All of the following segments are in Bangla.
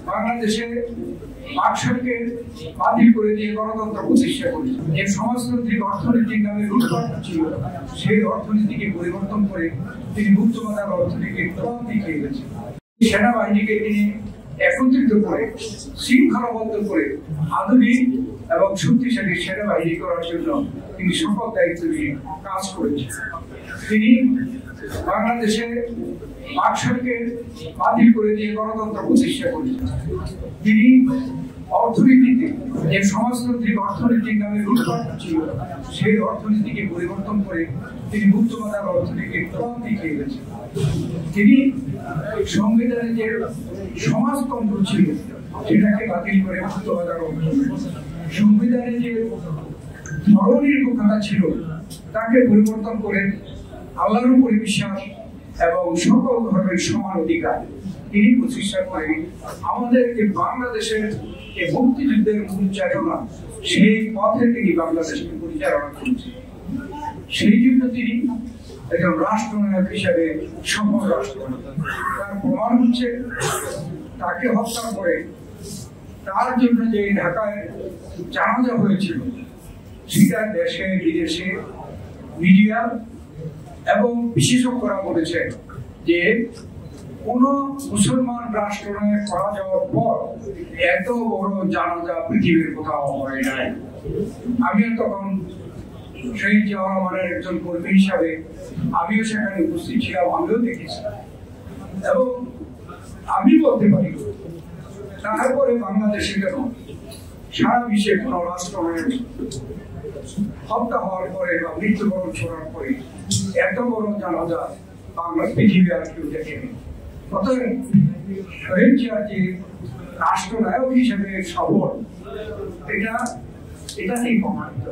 বাংলাদেশে বাকশালকে বাতিল করে দিয়ে গণতন্ত্র প্রতিষ্ঠা করেছে। যে সমাজতান্ত্রিক অর্থনীতির নামে লুটপাট ছিল, সেই অর্থনীতিকে পরিবর্তন করে তিনি মুক্তবাজার অর্থনীতির প্রভাব দেখিয়ে গেছেন। সেনাবাহিনীকে তিনি একত্রিত করে শৃঙ্খলাবদ্ধ করে আধুনিক এবং শক্তিশালী সেনাবাহিনী করার জন্য তিনি সকল দায়িত্ব নিয়ে কাজ করেছেন। তিনি বাংলাদেশে বাকশালকে বাতিল করে দিয়ে গণতন্ত্র প্রতিষ্ঠা করেছেন। তিনি অর্থনীতিতে যে সমাজতান্ত্রিক অর্থনীতির নামে লুটপাট ছিল, সেই অর্থনীতিকে পরিবর্তন করে তিনি মুক্তবাজার অর্থনীতির প্রভাব দেখিয়ে গেছেন। তিনি সংবিধানে যে সমাজতন্ত্র ছিল সেটাকে বাতিল করে মুক্তবাজার অর্থনীতি, সংবিধানে যে ধর্মনিরপেক্ষতা ছিল তাকে পরিবর্তন করে আল্লাহর উপরে বিশ্বাস এবং সকল ধর্মের সমান অধিকার তিনি প্রতিষ্ঠা করে আমাদের এই বাংলাদেশের এই মুক্তিযুদ্ধের মূল চেতনা, সেই পথে তিনি বাংলাদেশকে পরিচালনা করেছেন। সেই জন্য তিনি একজন রাষ্ট্রনায়ক হিসাবে সফল রাষ্ট্রনায়ক। তার প্রমাণ হচ্ছে তাকে হত্যা করে তার জন্য যে ঢাকায় জানাজা হয়েছিল, সেটা দেশে বিদেশে মিডিয়া এবং বিশেষজ্ঞরা বলেছে যে কোন মুসলমান রাষ্ট্রনায়ক করা যাওয়ার পর এত বড় জানাজা পৃথিবীর কোথাও হয় নাই। আমিও তখন শহীদ জিয়াউর রহমানের একজন কর্মী হিসাবে আমিও সেখানে উপস্থিত ছিলাম, আমিও দেখেছি এবং আমি বলতে পারি তারপরে বাংলাদেশে কেন সারা বিশ্বে কোন রাষ্ট্রনায়ক হত্যা হওয়ার পরে বা মৃত্যুবরণ করার পরে এত বড় জানাজা বাংলা পৃথিবী আর কেউ দেখেনি। অতএব শহীদ জিয়া যে রাষ্ট্রনায়ক হিসেবে সফল, এটাতেই প্রমাণিত।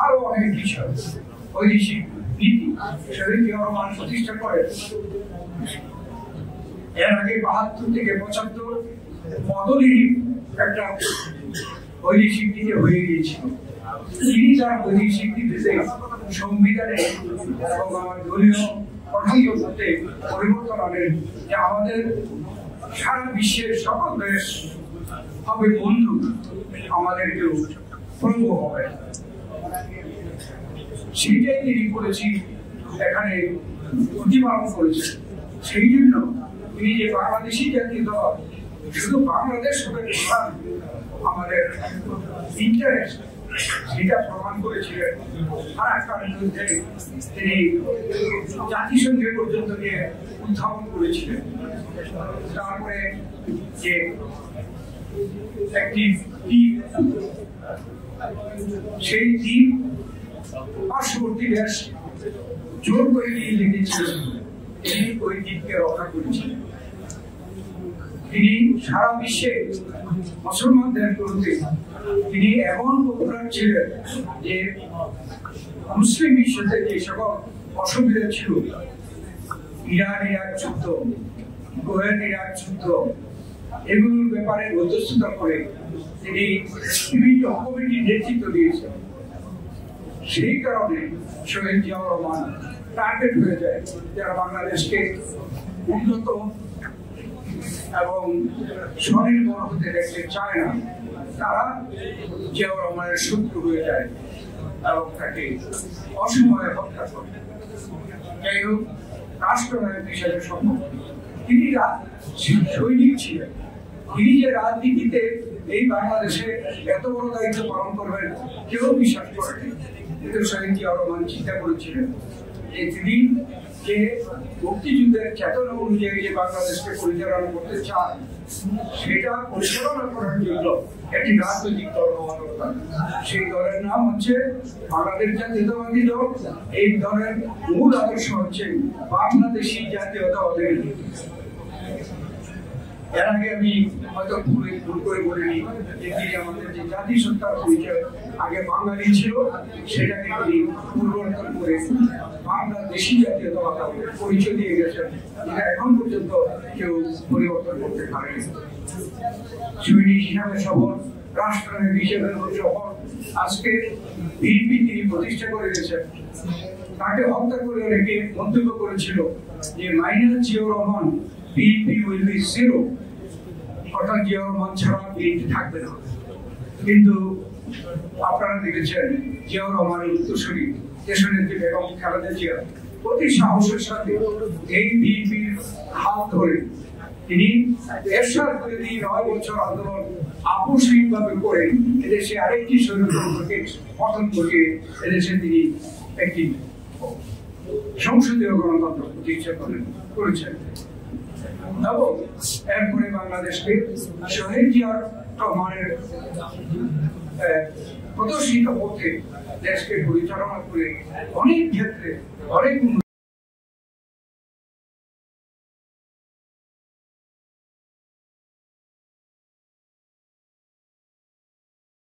আরো অনেক বিষয় বৈদেশিক নীতি শহীদ জিয়া রহমান প্রতিষ্ঠা করে। এর আগে ৭২ থেকে ৭৫ বদলির একটা বৈদেশিক নীতি হয়ে গিয়েছিল। তিনি তার বৈদেশিক নীতিতে সংবিধানে এবং আমার দলীয় কাঠামোতে পরিবর্তন আনেন যে আমাদের সারা বিশ্বের সকল দেশ হবে বন্ধু, আমাদের কেউ পঙ্গু হবে। সেটাই তিনি করেছি, এখানে প্রতিপালন করেছেন। সেই জন্য তিনি যে বাংলাদেশি জাতীয় দল, শুধু বাংলাদেশ হবে আমাদের ইন্টারেস্ট, সেটা প্রমাণ করেছিলেন। আর একটা বিরুদ্ধে তিনি জাতিসংঘে পর্যন্ত নিয়ে উত্থাপন করেছিলেন। তারপরে যে একটি দ্বীপ, সেই দ্বীপ পার্শ্ববর্তী দেশ জোর করে নিয়ে লেগেছিলেন, তিনি ওই দ্বীপকে রক্ষা করেছিলেন। তিনি সারা বিশ্বে মুসলমানদের বিরুদ্ধে তিনি এমন পপুলার ছিলেন যে মুসলিম বিশ্বতে যে সকল অসুবিধা ছিল, ইরান ইরাক যুদ্ধ, কুয়েত ইরাক যুদ্ধ, এগুলোর ব্যাপারে মধ্যস্থতা করে তিনি বিভিন্ন কমিটির নেতৃত্ব দিয়েছেন। সেই কারণে শহীদ জিয়াউর রহমান টার্গেট হয়ে যায় যারা বাংলাদেশকে উন্নত এবং স্বনির্ভর হতে দেখতে চায় না, তারা জিয়াউর রহমানের শত্রু হয়ে যায় এবং তাকে অসময়ে হত্যা করে। যাই হোক, রাষ্ট্রনায়ক হিসেবে সম্ভব তিনি সৈনিক ছিলেন। তিনি যে রাজনীতিতে এই বাংলাদেশে এত বড় দায়িত্ব পালন করবেন কেউ বিশ্বাস করেনি, কিন্তু শহীদ জিয়াউর রহমান চিন্তা করেছিলেন যে তিনি যে মুক্তিযুদ্ধের চেতনা অনুযায়ী যে বাংলাদেশকে পরিচালনা করতে চান, সেটা পরিচালনা করার জন্য একটি রাজনৈতিক দল হওয়া দরকার। সেই দলের নাম হচ্ছে বাংলাদেশ জাতীয়তাবাদী দল। এই দলের মূল আদর্শ হচ্ছে বাংলাদেশি জাতীয়তাবাদের। এর আগে আমি হয়তো ভুল করে বলিনি যে তিনি আমাদের যে জাতিসত্তার পরিচয় আগে বাঙালি ছিল, সেটাকে তিনি পরিবর্তন করে বাংলাদেশি জাতীয়তাবাদ পরিচয় দিয়ে গেছেন, যেটা এখন পর্যন্ত কেউ পরিবর্তন করতে পারেনি। সৈনিক হিসাবে সফল, রাষ্ট্রনায়ক হিসেবে সফল, আজকে বিএনপি তিনি প্রতিষ্ঠা করে গেছেন। তাকে হত্যা করে অনেকে মন্তব্য করেছিল যে minus Ziaur Rahman, BNP will be zero. অর্থাৎ জিয়া রহমান ছাড়া বিএনপি থাকবে না। কিন্তু আপনারা দেখেছেন জিয়াউর রহমানের উত্তরসূরি দেশনেত্রী বেগম খালেদা জিয়া অতি সাহসের সাথে এই বিএনপির হাত ধরে তিনি এরশাদ বিরোধী 9 বছর আন্দোলন আপোষহীনভাবে করে এদেশে আরেকটি স্বৈরতন্ত্রকে পতন ঘটিয়ে এদেশে তিনি একটি সংসদীয় গণতন্ত্র প্রতিষ্ঠা করেছেন এবং এরপরে বাংলাদেশকে শহীদ জিয়াউর রহমানের প্রদর্শিত পথে দেশকে পরিচালনা করে অনেক ক্ষেত্রে অনেক